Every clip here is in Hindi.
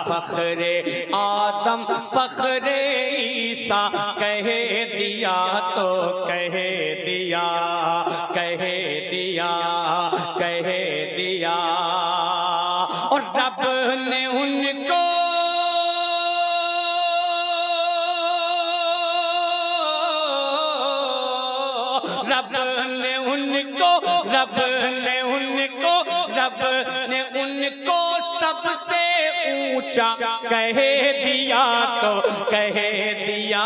फखरे आदम फखरे ईसा कह दिया तो कह दिया, कह दिया, कह दिया। और रब ने उनको रब ने उनको सबसे ऊंचा कह दिया तो कह दिया।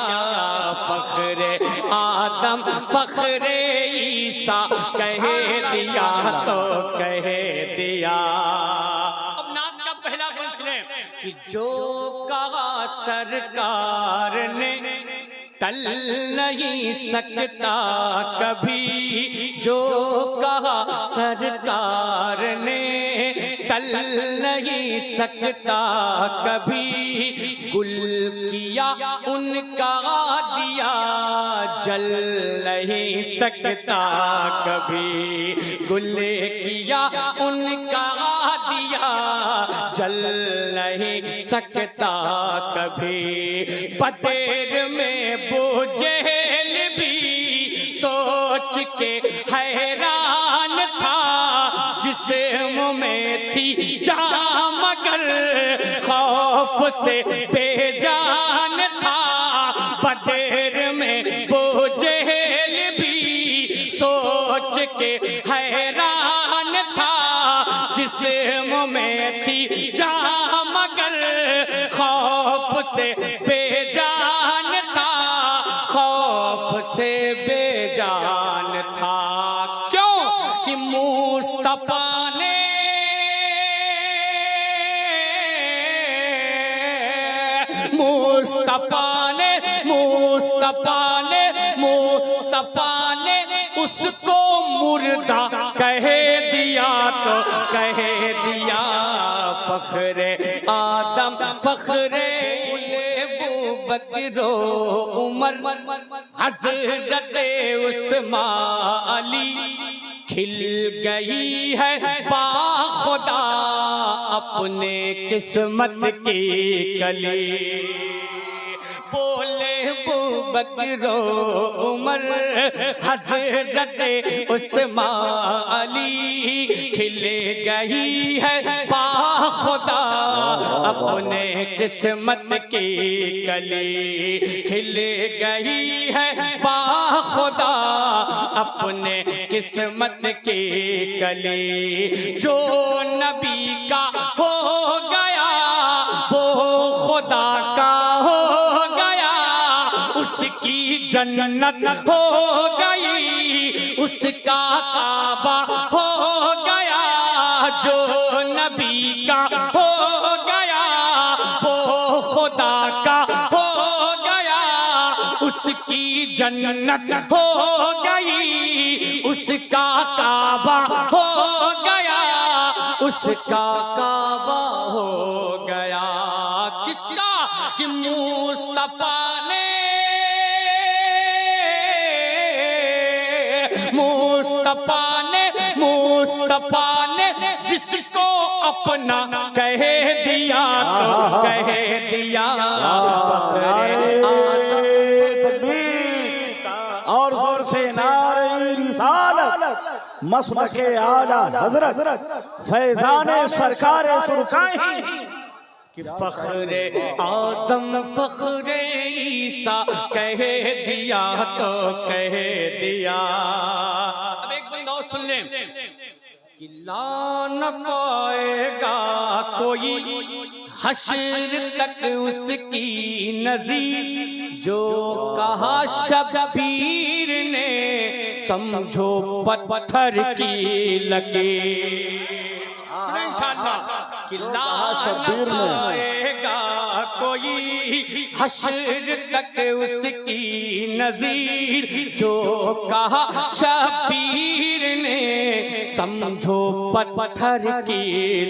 फखरे आदम फखरे ईसा कह दिया तो कह दिया। अब नात का पहला बंद सुने कि जो कहा सरकार ने टल नहीं सकता कभी, जो कहा सरकार ने टल नहीं सकता कभी। गुल किया उनका दिया जल नहीं सकता कभी, गुल किया उनका दिया जल नहीं सकता कभी। बतेर में बोझेल भी सोच के हैरान था, जिस्म में थी जान मगर खौफ से बेजान था। बतेर में बोझेल भी सोच के हैरान था, जिस्म में थी जान मगर खौफ से बेजान था, खौफ से बेजान था। क्यों कि मुस्तफा ने उसको मुर्दा कह दिया तो कह दिया। फखरे आदम फखरे बकरो उमर हज़रत उस्मान अली खिल गई है बाखुदा अपने किस्मत की कली। बोले बकरो उमर हज़रत उस्मान अली खिल गई है बाखुदा अपने किस्मत की कली। खिल गई है बाखुदा अपने किस्मत की कली। जो नबी का हो गया वो खुदा का हो गया, उसकी जन्नत हो गई, उसका काबा हो गया। जो नबी का हो गया वो खुदा का हो गया, उसकी जन्नत हो गई, उसका काबा हो गया, उसका काबा हो गया। किसका कि मुस्तफा ने जिसको अपना कह दिया तो कह दिया। और जोर से नारे रिसालत मसलके आला हजरत फैजाने सरकार सुरकाई कि फखरे आदम फखरे ईसा कह दिया तो कह दिया। अब एक बंदा और सुन ले कि ला न पाएगा कोई हश्र तक उसकी नज़ीर, जो कहा शबीर ने समझो पत्थर की लकीर। इंशाअल्लाह कि ला शबीर न पाएगा कोई हश्र तक उसकी नज़ीर, जो कहा शबीर ने समझो पत्थर की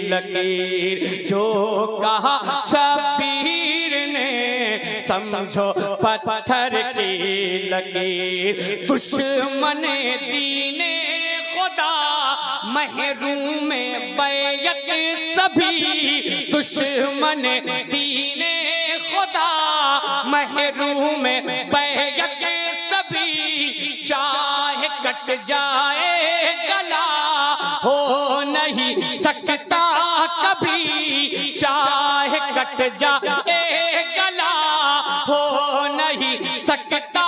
लकीर। जो कहा शबीर ने समझो पत्थर की लकीर। दुश्मन दीने खुदा महरूम में बैयत सभी दुश्मन दीने खुदा, महरूम में बैयत सभी चाहे कट जाए गला, हो नहीं सकता कभी चाहे कट जाए गला, हो नहीं सकता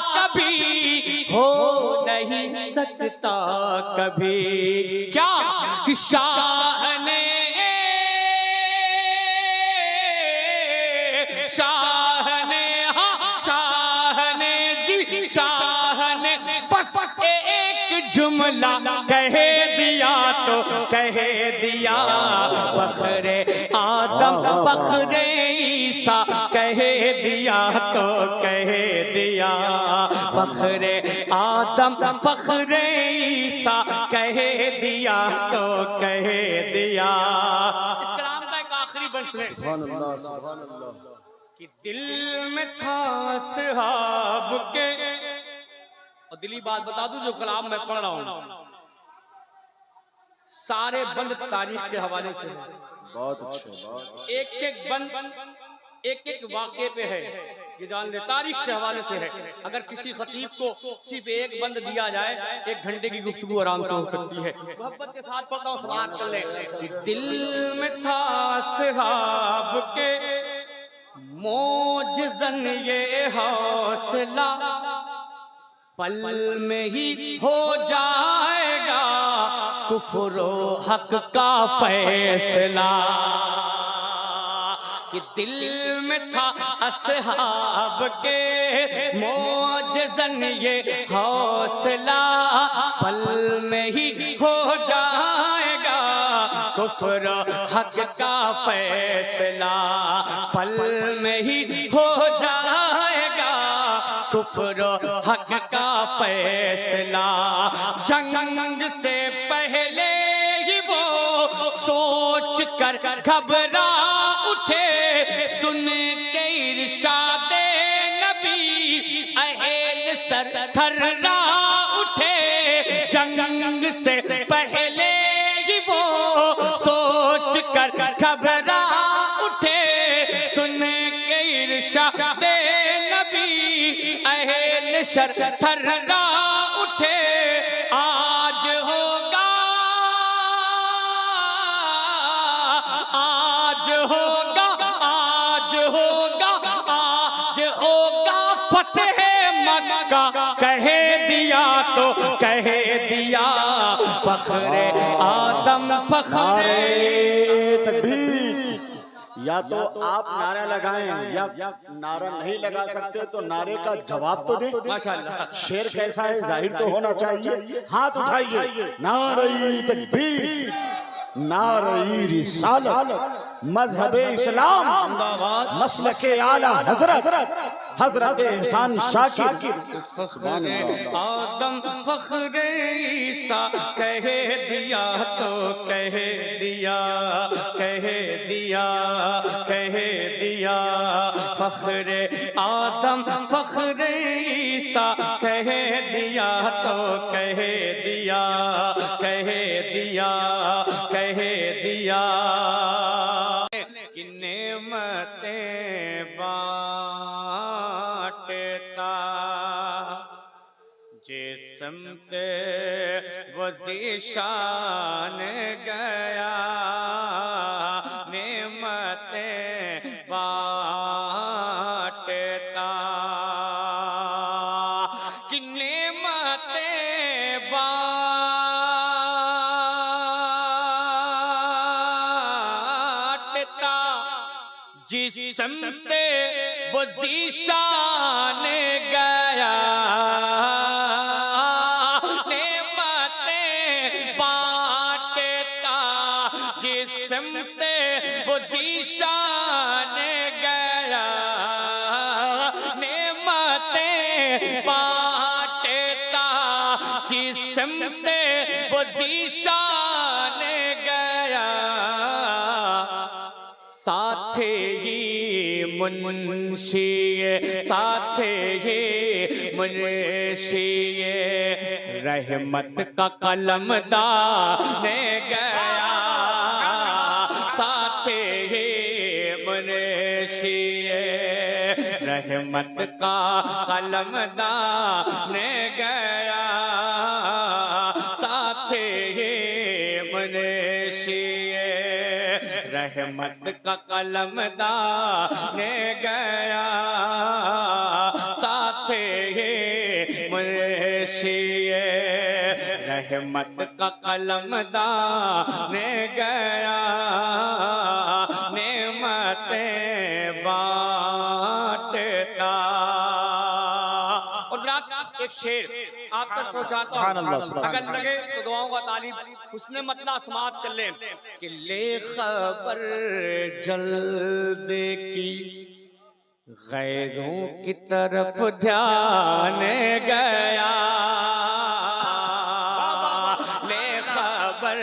कभी, हो नहीं सकता कभी। क्या कि शाह ने हाँ शाह ने जी शाह ने बस एक जुमला कह दिया तो कह दिया, फखरे आदम फखरे ईसा कह दिया तो कह दिया, फखरे आदम फखरे ईसा कह दिया तो कह दिया। इस कलाम का एक आखिरी बंश है कि दिल में था सहाब के, और दिली बात बता दूं जो कलाम मैं पढ़ रहा हूं सारे बंद तारीख के हवाले से, बहुत अच्छे, एक एक बंद एक एक वाक़े पे है, ये जान ले तारीख के हवाले से है। अगर किसी खतीब को सिर्फ एक बंद दिया जाए 1 घंटे की गुफ्तगू आराम से हो सकती है। मोहब्बत के साथ पढ़ता हूं, समाअत कर ले कि दिल में था सहाब के मोजज़न ये हौसला, पल में ही हो जाएगा कुफ्र हक का फैसला, कि दिल में था असहाब के मोजज़न ये हौसला, पल में ही हो जाएगा कुफ्र हक का फैसला, पल में ही हो जाएगा कुफ्र हक का फैसला। जंग से पहले ही वो सोच कर घबरा उठे, सुन के इरशादे नबी अहल सर थर्रा उठे। जंग से पहले ही वो सोच कर घबरा उठे, सुन के इरशादे नबी अहल सर थर्रा उठे। आज होगा आज होगा आज होगा आज होगा फतेह मक्का, कह दिया तो कह दिया फखरे आदम फखरे तकबीर। या तो आप नारा लगाएं या नारा नहीं लगा सकते तो नारे का जवाब तो दें। माशाअल्लाह, शेर कैसा है जाहिर तो होना चाहिए। हाथ उठाइए, नारे तकबीर, नारे रिसालत, मजहबे इस्लाम, मसलके आला हजरत हजरत एहसान शाकिर। फखरे आदम फखरे ईसा कह दिया तो कह दिया कह दिया कह दिया, फखरे आदम फखरे ईसा कह दिया तो कह दिया कह दिया कह दिया। कि नेमतें बांटता जिस्म वज़ीशान गया, नेमतें बांटता कि नेमतें बांटता जिस्म वज़ीशान गया, जिस्म वो दिशान गया, नेमतें बांटता जिस्म वो दिशान गया। साथे ही मुंशी साथे ही मुंशी रहमत का कलम दाने गया साथे ही मुनशिए, रहमत का कलम दाने गया साथे ही मुनशिए, रहमत का कलम दाने गया साथे ही मुनशिए, रहमत का कलम दाने गया नेमतें बांटता। और जनाब एक शेर आप तक पहुंचाता हूं, अगर लगे तो दुआओं का तालीब उसने मतलब समात कर ले कि ले खबर जल्दी की गैरों की तरफ ध्यान गया, ले खबर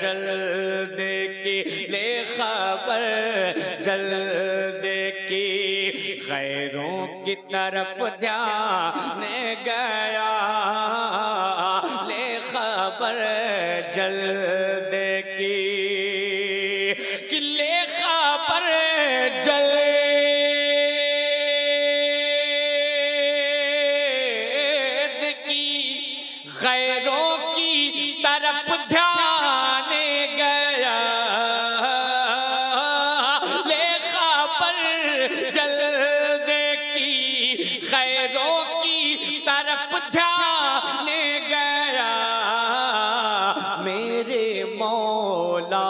जल्दी की, ले खबर जल्दी की गैरों की तरफ ध्यान गया, ले खबर जल्दी की कि ले खबर गैरों की तरफ ध्यान गया, ले खबर जल्दी की गैरों की तरफ ध्यान गया, मेरे मौला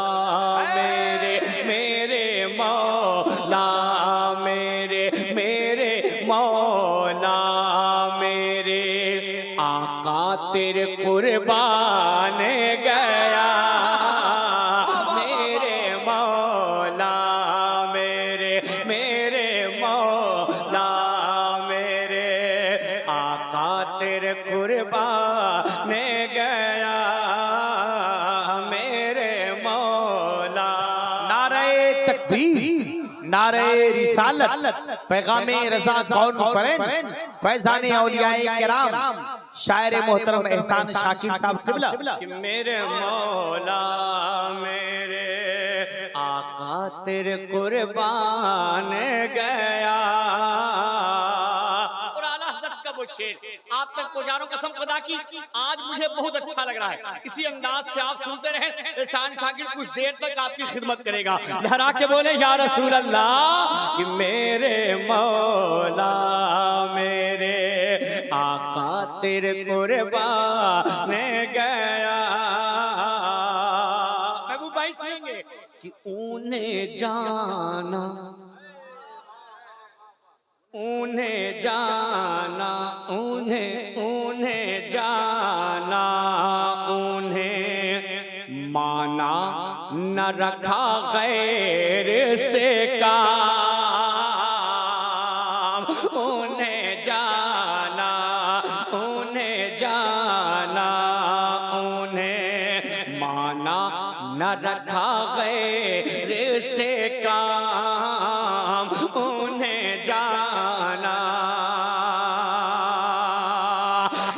मेरे मेरे मौला मेरे मेरे मौला मेरे आका तेरे कुर्बान गया, मेरे मौला मेरे मेरे मौला मेरे आका तेरे कुर्बान गया, मेरे मौला। नारे तकबीर, नारे रिसालत, पैगामे रज़ा कॉन्फ्रेंस, फैज़ाने औलियाए किराम, शायर मोहतरम एहसान शाकिर साहब क़िबला। कि मेरे मौला मेरे आका तेरे कुर्बान गया। और आला हज़रत का वो शेर आप तक पहुंचा रहा हूं, कसम खुदा की आज मुझे बहुत अच्छा लग रहा है। इसी अंदाज से आप सुनते रहे, एहसान शाकिर कुछ देर तक आपकी खिदमत करेगा। लहरा के बोले या रसूल अल्लाह कि मेरे मौला मेरे आका तेरे कुर्बान गया। महबूब भाई कहेंगे कि उन्हें जाना उन्हें जाना उन्हें जाना उन्हें माना न रखा गैर से काम, उन्हें जाना उन्हें माना न रखा गैर से काम, उन्हें जाना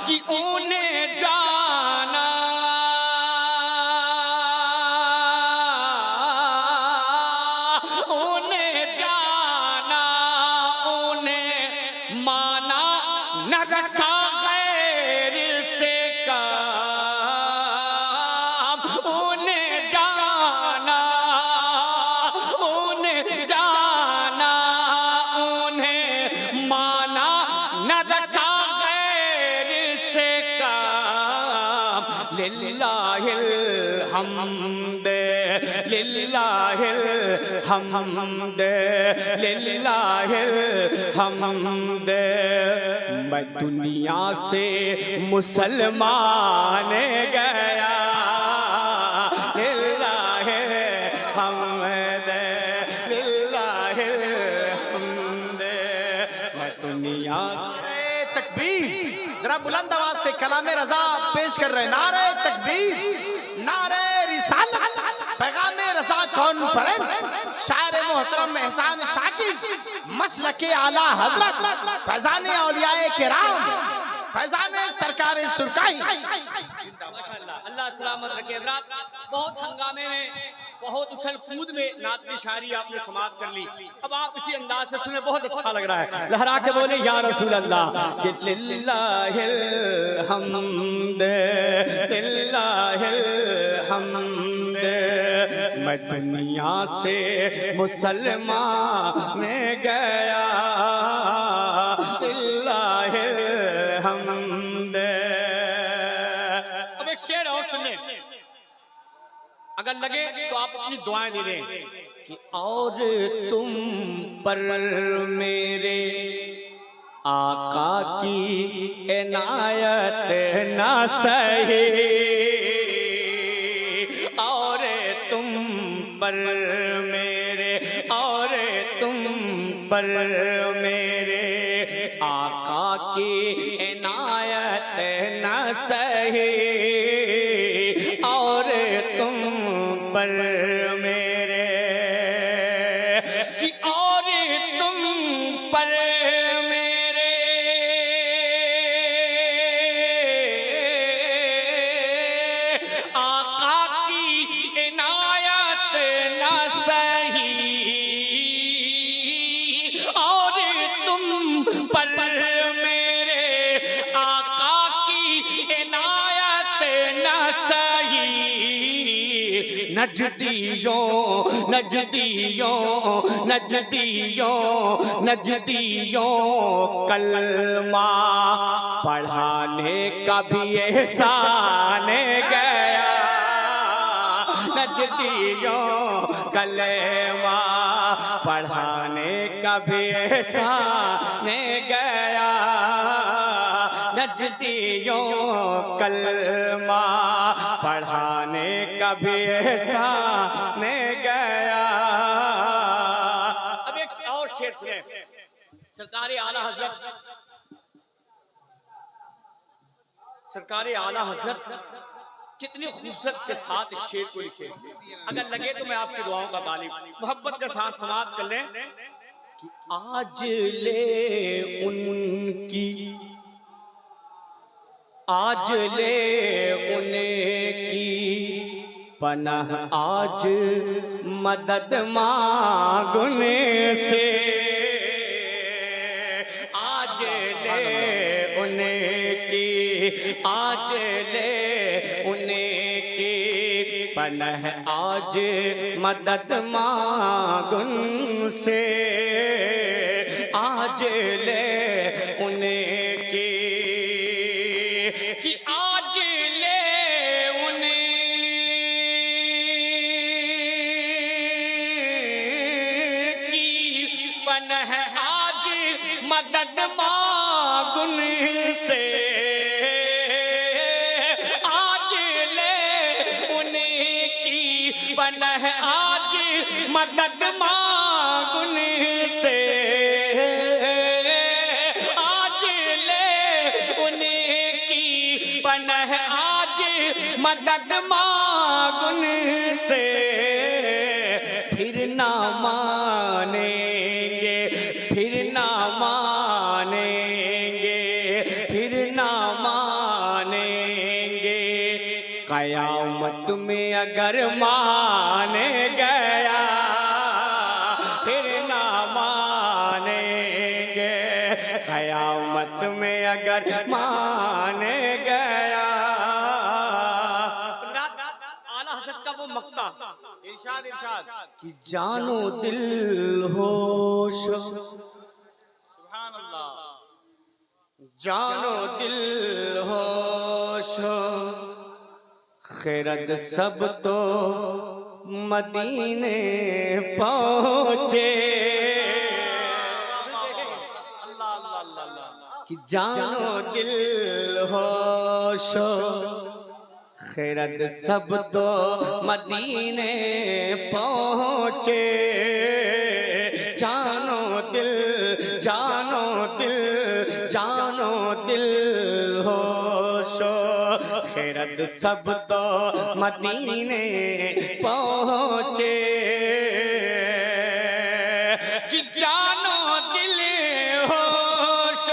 कि उन्हें जाना उन्हें जाना उन्हें माना न रखा गैर से काम, उन्हें जाना उन्हें माना न रखा गैर से काम। लिल्लाहिल हमद लिल्लाहिल हमद लिल्लाहिल हमद, मैं दुनिया से मुसलमान गया। लिल्लाहिल हमद लिल्लाहिल हमद, मैं दुनिया तकबीर, जरा बुलंद आवाज से कलामे रज़ा पेश कर रहे हैं। नारे तकबीर, नारे रिसालत, पैगामे रज़ा कॉन्फ्रेंस, शायर मोहतरम एहसान शाकिर, मसलके आला हजरत, फैज़ाने औलियाए किराम, फैजान सरकार सुरकाई। माशाअल्लाह, अल्लाह सलामत रखे। हज़रात, बहुत हंगामे में, बहुत उछल कूद में नात की शायरी आपने समाप्त कर ली। अब आप इसी अंदाज से सुने, बहुत अच्छा लग रहा है। लहरा के बोले या रसूल अल्लाह कि लिल्लाहिल हम्द, लिल्लाहिल हम्द, मैं दुनिया से मुसलमान में गया, लिल्लाहिल हम्द। अब एक शेर और सुन लें, अगर लगे तो आप अपनी दुआएं दे दें कि और तुम पर मेरे आका की इनायत न सही, और तुम पर मेरे, और तुम पर मेरे आका की इनायत न सही, और तुम पर मेरे, कि और तुम पर मेरे आका की इनायत न सही, और तुम पर मेरे आका की इनायत न सही, नजदियों नजदियों नजदियों नजदियों कलमा पढ़ाने का भी एहसान गया, नजदियों कलमा पढ़ाने का भी एहसान गया, नजदियों कलमा पढ़ाने का भी एहसान गया। अब एक और शेर सुने, सरकारे आला हजरत, सरकारे आला हजरत कितनी खूबसूरत के साथ इस शेर को लिखे। अगर लगे तो मैं आपकी दुआओं का तालिब मोहब्बत के साथ समाप्त कर लें कि आज ले उनकी, आज ले उनकी पनाह, आज मदद मांगने से, आज ले उनकी, आज ले उनकी पनाह, आज मदद मांगन से, आज ले उनकी, कि आज ले उनकी पनाह, आज मदद मांगन से, आज ले उनकी पनाह, आज मदद मांगन से, आज ले उनकी पनाह, आज मदद मांगन से, फिर ना मानेंगे, फिर ना मानेंगे, फिर ना मानेंगे, कयामत में अगर माने गया, फिर ना मानेंगे, कयामत में अगर माने गया। आला हज़रत का वो मक्ता, इरशाद इरशाद कि जानो दिल होश, सुभान अल्लाह, जानो दिल होश, खैरत सब तो मदीने पहुँचे, कि जानो दिल होश, खैरत सब तो मदीने पहुँचे, जानो दिल, जानो दिल, जानो दिल होश, खैरत सब तो मदीने पहुँचे, कि जानो दिल होश,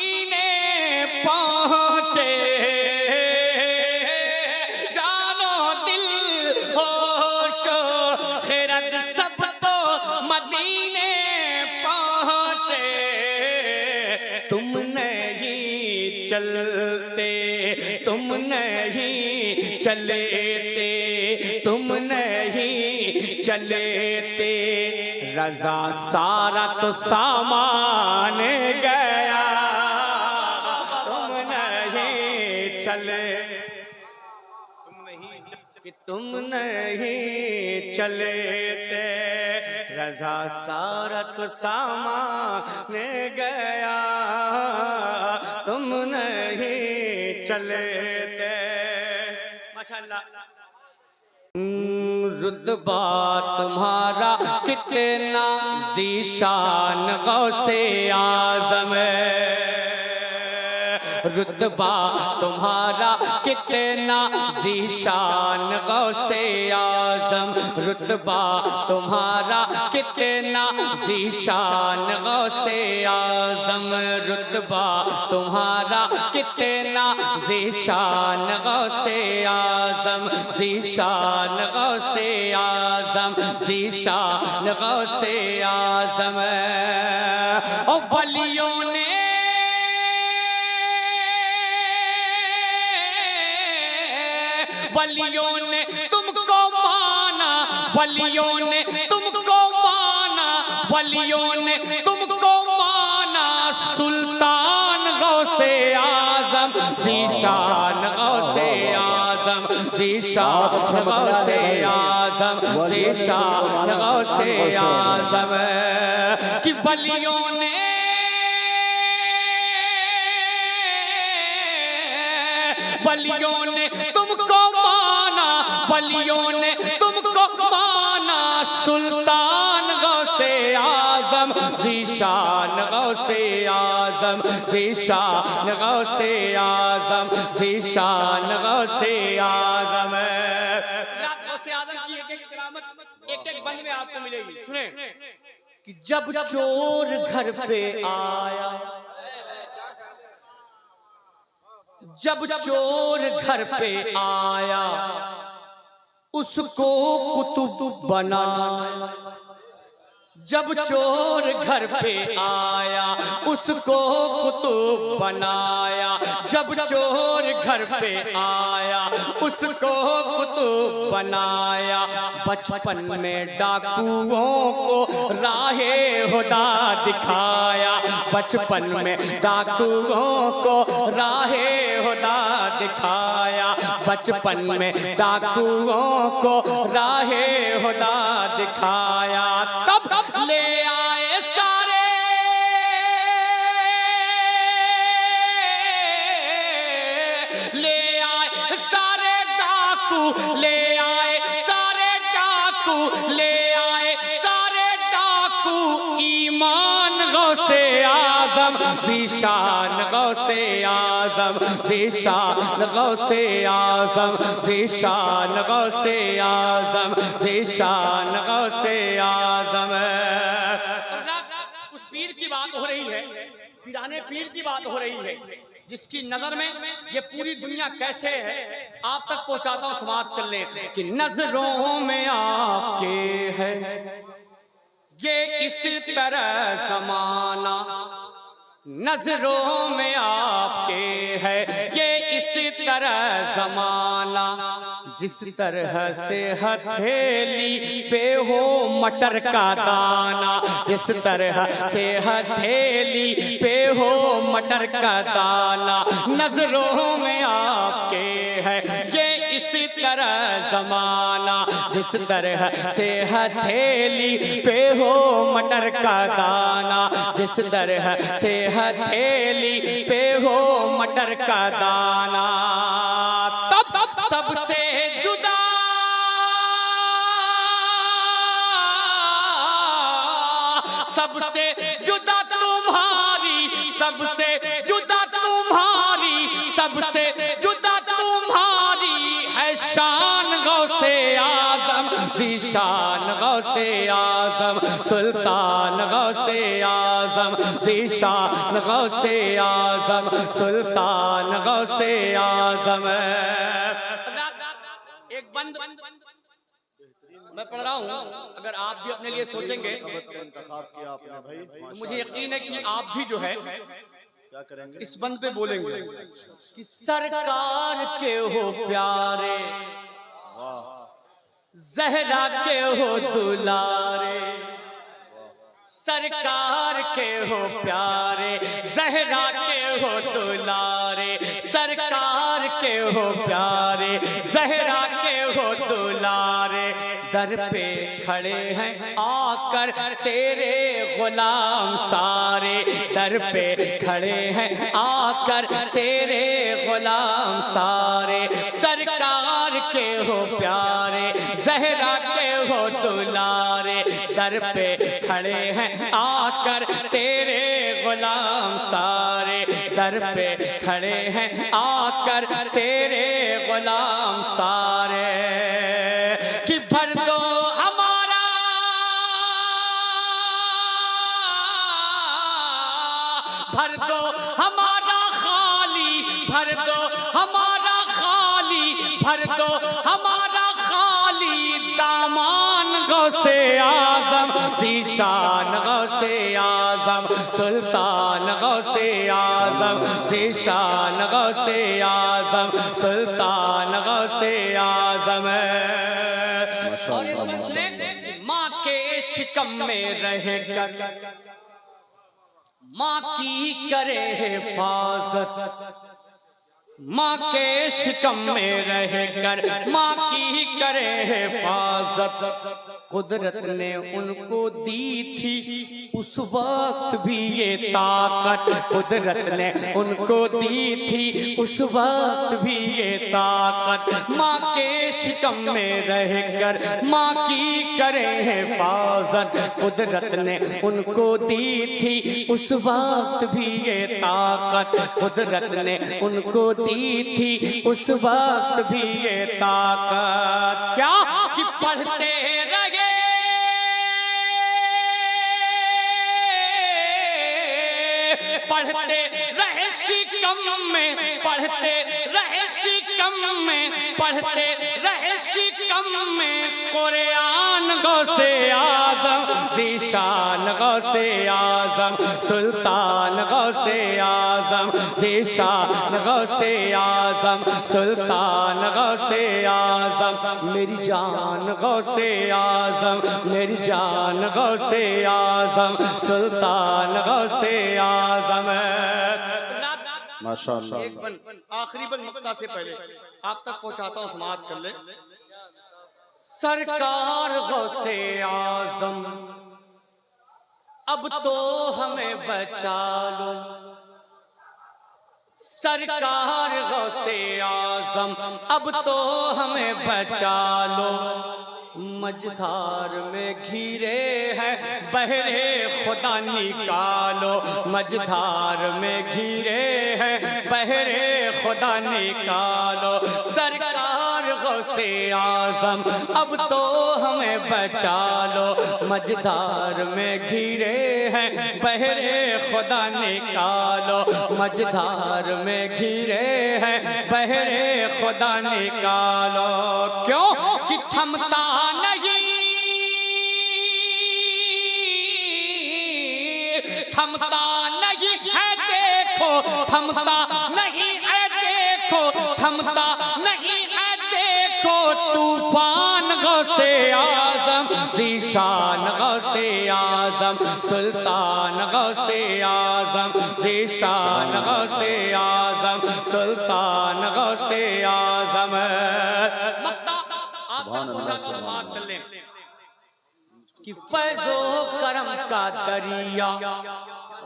मदीने पहुंचे, जानो दिल होशो खैरत सब तो मदीने पहुंचे। तुम नहीं चलते, तुम नहीं चलेते, तुम नहीं चलेते, रजा सारा तो सामान गया। तुम नहीं चले, कि तुम नहीं चलेते, रजा सारा तो सामान गया। तुम नहीं चलेते। माशाअल्लाह। रुतबा तुम्हारा कितना ज़ीशान गौसे आज़म है, रुतबा तुम्हारा कितना ज़ीशान गौसे आज़म, रुतबा तुम्हारा कितना ज़ीशान गौसे आज़म, रुतबा तुम्हारा कितना ज़ीशान गौसे आज़म, ज़ीशान गौसे आज़म, ज़ीशान गौसे आज़म। ओ वलियों ने वलियों ने तुमको माना, वलियों ने तुमको माना, वलियों ने तुमको माना, सुल्तान गौसे आज़म, ज़ीशान गौसे आज़म, ज़ीशान गौसे आज़म, ज़ीशान गौसे आज़म। कि वलियों ने वलियों ने तुमको माना, वलियों ने तुमको माना, सुल्तान गौसे आज़म, ज़ीशान गौसे आज़म, ज़ीशान गौसे आज़म, ज़ीशान गौसे आज़म। गौसे आज़म की एक एक करामत एक एक बंद में आपको मिलेगी। सुने कि जब चोर घर पे आया, जब चोर घर पे आया, उसको कुतुब बनाया। जब चोर घर पे आया, उसको कुतुब बनाया। जब चोर घर पे आया, उसको कुतुब बनाया। बचपन में डाकुओं को राहे हुदा दिखाया, बचपन में डाकुओं को राहे हुदा दिखाया, बचपन में डाकुओं को राहे हुदा दिखाया। तब ले आए सारे, ले आए सारे डाकू, ले आए सारे डाकू, ले आए सारे डाकू, ईमान गौसे आज़म, ज़ीशान गौसे आज़म, ज़ीशान गौसे आज़म, ज़ीशान गौसे आज़म, ज़ीशान गौसे आज़म। उस पीर की बात हो रही है, पीराने पीर की बात हो रही है, जिसकी नजर में ये पूरी दुनिया कैसे है आप तक पहुंचाता हूं। समाप्त कर ले कि नजरों में आपके है ये इस तरह ज़माना, नजरों में आपके है ये इस तरह ज़माना, जिस तरह से हथेली पे हो मटर का दाना, जिस तरह से हथेली पे हो मटर का दाना, नजरों में आपके है ये इस तरह ज़माना, जिस तरह से हथेली पे हो मटर का दाना, जिस तरह से हथेली पे हो मटर का दाना। तब सबसे जुदा सबसे जुदा तुम्हारी, सबसे जुदा तुम्हारी, सबसे जुदा तुम्हारी है शान गौसे आज़म, ज़ीशान गौसे आज़म सुल्तान गौसे आज़म ज़ीशान गौसे आज़म सुल्तान गौसे आज़म। एक बंद मैं पढ़ रहा हूँ, अगर आप भी अपने लिए सोचेंगे इंतखाब किया आपने भाई, तो मुझे यकीन है कि आप भी जो है क्या करेंगे? इस बंद पे बोलेंगे कि सरकार के हो प्यारे, ज़हरा के हो दुलारे, सरकार के हो प्यारे, ज़हरा के हो दुलारे, सरकार के हो प्यारे, ज़हरा के हो दुलारे, दर पे खड़े हैं आकर तेरे गुलाम सारे, दर पे खड़े हैं आकर तेरे गुलाम सारे, सरकार के हो प्यारे, ज़हरा के हो दुलारे, दर पे खड़े हैं आकर तेरे गुलाम सारे, दर पे खड़े हैं आकर तेरे गुलाम सारे, कि भर दो हमारा भर दो हमारा खाली, भर दो हमारा खाली, भर दो हमारा खाली दामान गौसे आज़म ज़ीशान गौसे आज़म सुल्तान गौसे आज़म ज़ीशान गौसे आज़म सुल्तान गौसे आज़म। और एक बंदे माँ के शिकम में रहकर माँ की करे हिफाजत, माँ के शिकम में रहकर माँ की करे हिफाजत, कुदरत ने उनको दी थी उस वक्त भी ये ताकत, कुदरत ने उनको दी थी उस वक्त भी ये ताकत, माँ के शिकम में रहकर माँ की करे हिफाजत, कुदरत ने उनको दी थी उस वक्त भी ये ताकत, कुदरत ने उनको दी थी उस वक्त भी ये ताकत, क्या कि पढ़ते रहे पढ़ते रहे शिकम में, पढ़ते रहे शिकम में, पढ़ते रहे शिकम में कुरान गौसे आज़म ज़ीशान गौसे आज़म सुल्तान गौसे आज़म ज़ीशान गौसे आज़म सुल्तान गौसे आज़म, मेरी जान गौसे आज़म, मेरी जान गौसे आज़म सुल्तान गौसे आज़म। माशाअल्लाह। एक बन आखिरी बन मक्ता से पहले आप तक पहुंचाता हूं, समाअत कर ले। सरकार गौसे आज़म अब तो हमें बचा लो, सरकार गौसे आज़म अब तो हमें बचा लो, मझधार में घिरे हैं बहरे खुदा निकालो, मझधार में घिरे हैं बहरे खुदा निकालो, सरकार गौसे आज़म अब तो हमें बचा लो, मझधार में घिरे हैं बहरे खुदा निकालो, मझधार में घिरे हैं बहरे खुदा निकालो, क्यों कि थमता नहीं, थमता नहीं है देखो, थमता नहीं है देखो, थमता नहीं है देखो, तूफान गौसे आज़म ज़ीशान गौसे आज़म सुल्तान गौसे आज़म ज़ीशान गौसे आज़म सुल्तान गौसे आज़म। कि फैज़ो करम का दरिया,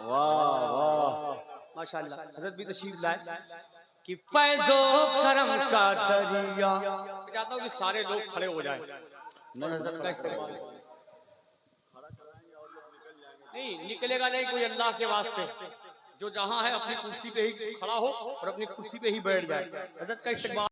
वाह वाह माशाअल्लाह, हज़रत भी तशरीफ लाए, कि फैज़ो करम का दरिया, मैं चाहता हूँ कि सारे लोग खड़े हो जाएं और हज़रत का इस्तेमाल नहीं निकलेगा नहीं कोई अल्लाह के वास्ते, जो जहाँ है अपनी कुर्सी पे ही खड़ा हो और अपनी कुर्सी पे ही बैठ जाए, हज़रत का इस्तेमाल